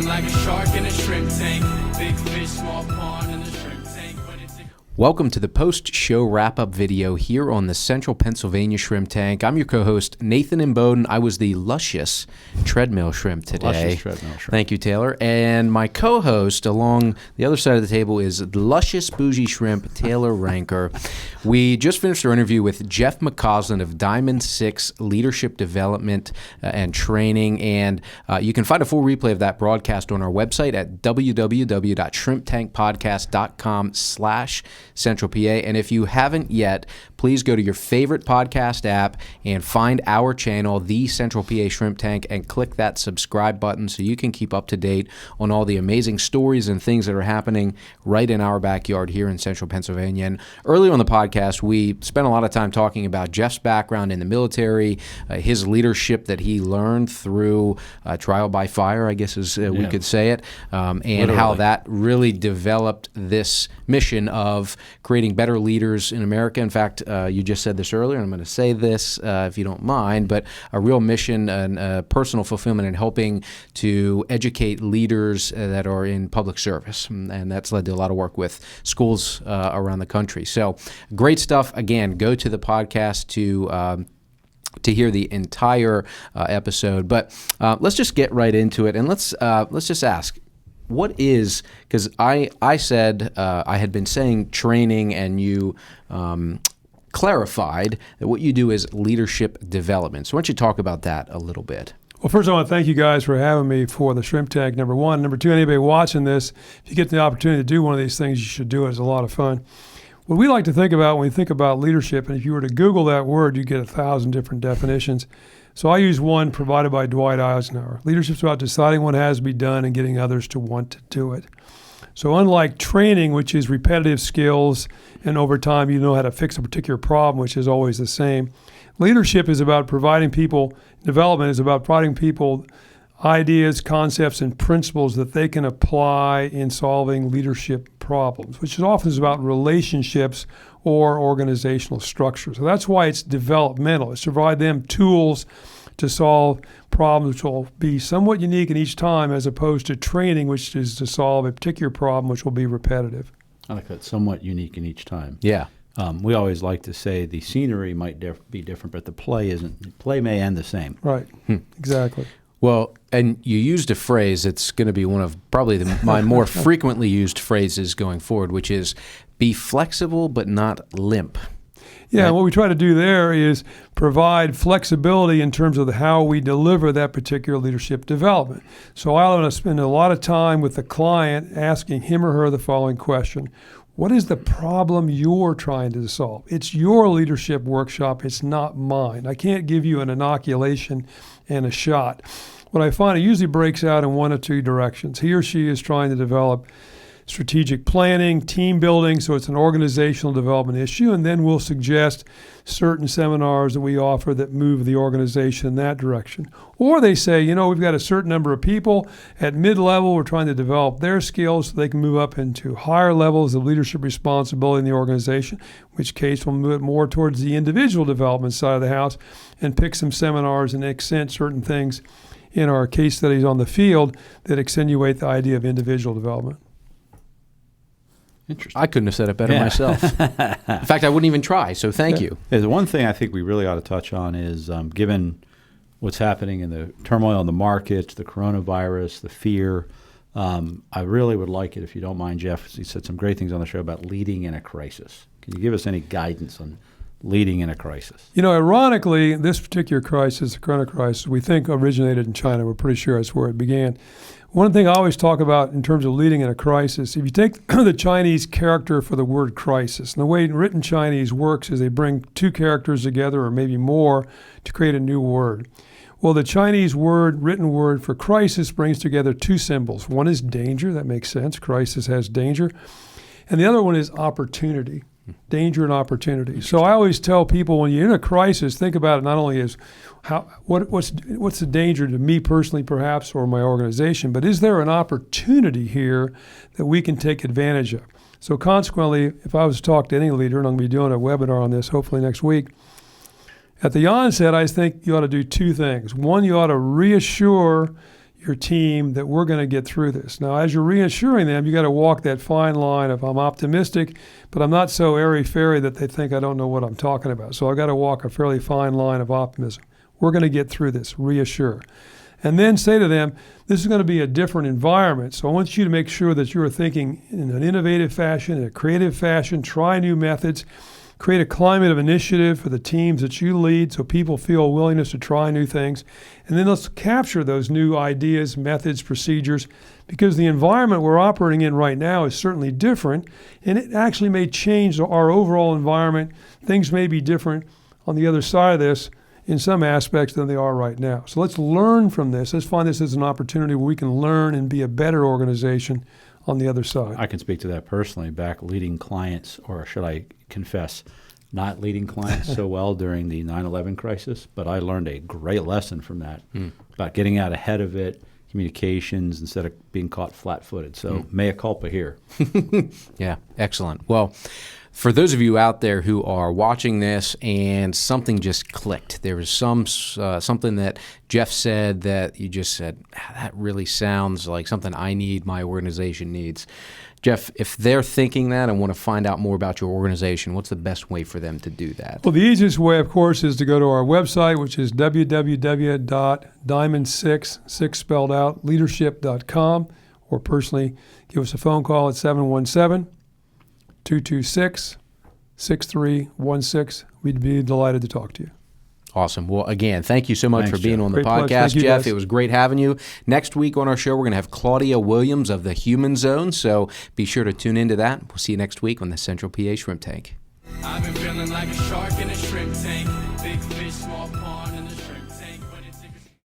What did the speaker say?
Swimming like a shark in a shrimp tank. Big fish, small pond in the shrimp tank. Welcome to the post-show wrap-up video here on the Central Pennsylvania Shrimp Tank. I'm your co-host, Nathan Imboden. I was the luscious treadmill shrimp today. Luscious treadmill shrimp. Thank you, Taylor. And my co-host along the other side of the table is luscious bougie shrimp, Taylor Ranker. We just finished our interview with Jeff McCausland of Diamond6 Leadership Development and Training. And you can find a full replay of that broadcast on our website at www.shrimptankpodcast.com/Central PA. And if you haven't yet, please go to your favorite podcast app and find our channel, The Central PA Shrimp Tank, and click that subscribe button so you can keep up to date on all the amazing stories and things that are happening right in our backyard here in Central Pennsylvania. And earlier on the podcast, we spent a lot of time talking about Jeff's background in the military, his leadership that he learned through trial by fire, I guess we could say it, and literally how that really developed this mission of creating better leaders in America. In fact, you just said this earlier, and I'm going to say this if you don't mind, but a real mission and personal fulfillment in helping to educate leaders that are in public service. And that's led to a lot of work with schools around the country. So great stuff. Again, go to the podcast to hear the entire episode. But let's just get right into it, and let's just ask, what is, because I said I had been saying training, and you clarified that what you do is leadership development. So why don't you talk about that a little bit? Well, first I want to thank you guys for having me for the Shrimp Tank, number one. Number two, anybody watching this, if you get the opportunity to do one of these things, you should do it. It's a lot of fun. What we like to think about when we think about leadership, and if you were to Google that word, you get 1,000 different definitions. So I use one provided by Dwight Eisenhower. Leadership's about deciding what has to be done and getting others to want to do it. So unlike training, which is repetitive skills, and over time you know how to fix a particular problem, which is always the same, leadership is about providing people, development is about providing people ideas, concepts, and principles that they can apply in solving leadership problems, which is often about relationships or organizational structure. So that's why it's developmental. It's to provide them tools to solve problems which will be somewhat unique in each time, as opposed to training, which is to solve a particular problem which will be repetitive. I like that, somewhat unique in each time. Yeah. We always like to say the scenery might be different, but the play isn't. The play may end the same. Right. Exactly. Well, and you used a phrase that's going to be one of probably my more frequently used phrases going forward, which is be flexible but not limp. Yeah, right? and what we try to do there is provide flexibility in terms of how we deliver that particular leadership development. So I want to spend a lot of time with the client asking him or her the following question. What is the problem you're trying to solve? It's your leadership workshop. It's not mine. I can't give you an inoculation and a shot. What I find, it usually breaks out in one of two directions. He or she is trying to develop strategic planning, team building, so it's an organizational development issue, and then we'll suggest certain seminars that we offer that move the organization in that direction. Or they say, we've got a certain number of people at mid-level, we're trying to develop their skills so they can move up into higher levels of leadership responsibility in the organization, in which case we'll move it more towards the individual development side of the house and pick some seminars and accent certain things in our case studies on the field that accentuate the idea of individual development. Interesting. I couldn't have said it better myself. In fact, I wouldn't even try, so thank you. There's one thing I think we really ought to touch on is, given what's happening in the turmoil in the markets, the coronavirus, the fear, I really would like it, if you don't mind, Jeff, he said some great things on the show about leading in a crisis. Can you give us any guidance on leading in a crisis? Ironically, this particular crisis, the corona crisis, we think originated in China. We're pretty sure that's where it began. One thing I always talk about in terms of leading in a crisis, if you take the Chinese character for the word crisis, and the way written Chinese works is they bring two characters together or maybe more to create a new word. Well, the Chinese written word for crisis brings together two symbols. One is danger, that makes sense. Crisis has danger. And the other one is opportunity. Danger and opportunity. So I always tell people, when you're in a crisis, think about it not only as what's the danger to me personally, perhaps, or my organization, but is there an opportunity here that we can take advantage of? So consequently, if I was to talk to any leader, and I'm going to be doing a webinar on this hopefully next week, at the onset, I think you ought to do two things. One, you ought to reassure your team that we're going to get through this. Now, as you're reassuring them, you got to walk that fine line of I'm optimistic, but I'm not so airy-fairy that they think I don't know what I'm talking about. So I got to walk a fairly fine line of optimism. We're going to get through this, reassure. And then say to them, this is going to be a different environment. So I want you to make sure that you are thinking in an innovative fashion, in a creative fashion, try new methods, create a climate of initiative for the teams that you lead so people feel a willingness to try new things. And then let's capture those new ideas, methods, procedures, because the environment we're operating in right now is certainly different, and it actually may change our overall environment. Things may be different on the other side of this in some aspects than they are right now. So let's learn from this. Let's find this as an opportunity where we can learn and be a better organization on the other side. I can speak to that personally, back leading clients, or should I confess, not leading clients so well during the 9/11 crisis, but I learned a great lesson from that about getting out ahead of it, communications, instead of being caught flat-footed. So mea culpa here. Yeah, excellent. Well, for those of you out there who are watching this and something just clicked, there was something that Jeff said that you just said, that really sounds like something I need, my organization needs. Jeff, if they're thinking that and want to find out more about your organization, what's the best way for them to do that? Well, the easiest way, of course, is to go to our website, which is www.diamond6, 6 spelled out, leadership.com, or personally give us a phone call at 717-226-6316. We'd be delighted to talk to you. Awesome. Well, again, thank you so much Thanks, for being Jeff. on the Great pleasure. podcast, Thank you, Jeff. guys. It was great having you. Next week on our show, we're going to have Claudia Williams of the Human Zone, so be sure to tune into that. We'll see you next week on the Central PA Shrimp Tank. I've been feeling like a shark in a shrimp tank. Big fish, small pond in the shrimp tank.